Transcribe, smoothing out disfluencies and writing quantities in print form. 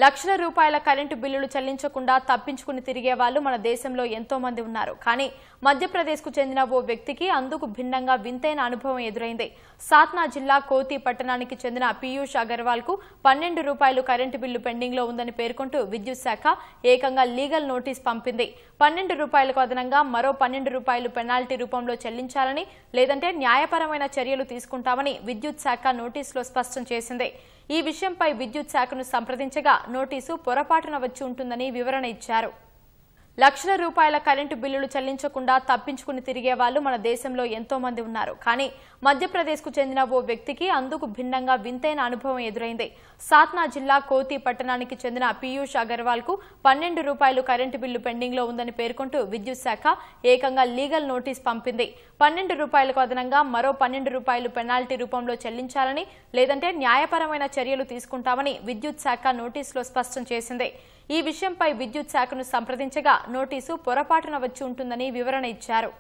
లక్షల రూపాయల కరెంటు బిల్లులు చెల్లించకుండా తప్పించుకుని తిరిగే వాళ్ళు మన దేశంలో ఎంతో మంది ఉన్నారు. కానీ మధ్యప్రదేశ్కు చెందిన ఓ వ్యక్తికి అందుకు భిన్నంగా వింతైన అనుభవం ఎదురైంది. సాత్నా జిల్లా కోతి పట్టణానికి చెందిన పీయూష్ అగర్వాల్ కు 12 రూపాయలు కరెంటు బిల్లు పెండింగ్ లో ఉందని పేర్కొంటూ విద్యుత్ శాఖ ఏకంగా లీగల్ నోటీస్ పంపింది. 12 రూపాయలకు అదనంగా మరో 12 రూపాయలు పెనాల్టీ రూపంలో చెల్లించాలని, లేదంటే న్యాయపరమైన చర్యలు తీసుకుంటామని విద్యుత్ శాఖ నోటీసులో స్పష్టం చేసింది. ఈ విషయంపై విద్యుత్ శాఖను సంప్రదించగా నోటీసు పొరపాటున వచ్చి ఉంటుందని వివరణ ఇచ్చారు. లక్షల రూపాయల కరెంటు బిల్లులు చెల్లించకుండా తప్పించుకుని తిరిగే వాళ్ళు మన దేశంలో ఎంతో మంది ఉన్నారు. కానీ మధ్యప్రదేశ్కు చెందిన ఓ వ్యక్తికి అందుకు భిన్నంగా వింతైన అనుభవం ఎదురైంది. సాత్నా జిల్లా కోతి పట్టణానికి చెందిన పీయూష్ అగర్వాల్ కు 12 రూపాయలు కరెంటు బిల్లు పెండింగ్ లో ఉందని పేర్కొంటూ విద్యుత్ శాఖ ఏకంగా లీగల్ నోటీస్ పంపింది. 12 రూపాయలకు అదనంగా మరో 12 రూపాయలు పెనాల్టీ రూపంలో చెల్లించాలని, లేదంటే న్యాయపరమైన చర్యలు తీసుకుంటామని విద్యుత్ శాఖ నోటీసులో స్పష్టం చేసింది. ఈ విషయంపై విద్యుత్ శాఖను సంప్రదించగా నోటీసు పొరపాటున వచ్చి ఉంటుందని వివరణ ఇచ్చారు.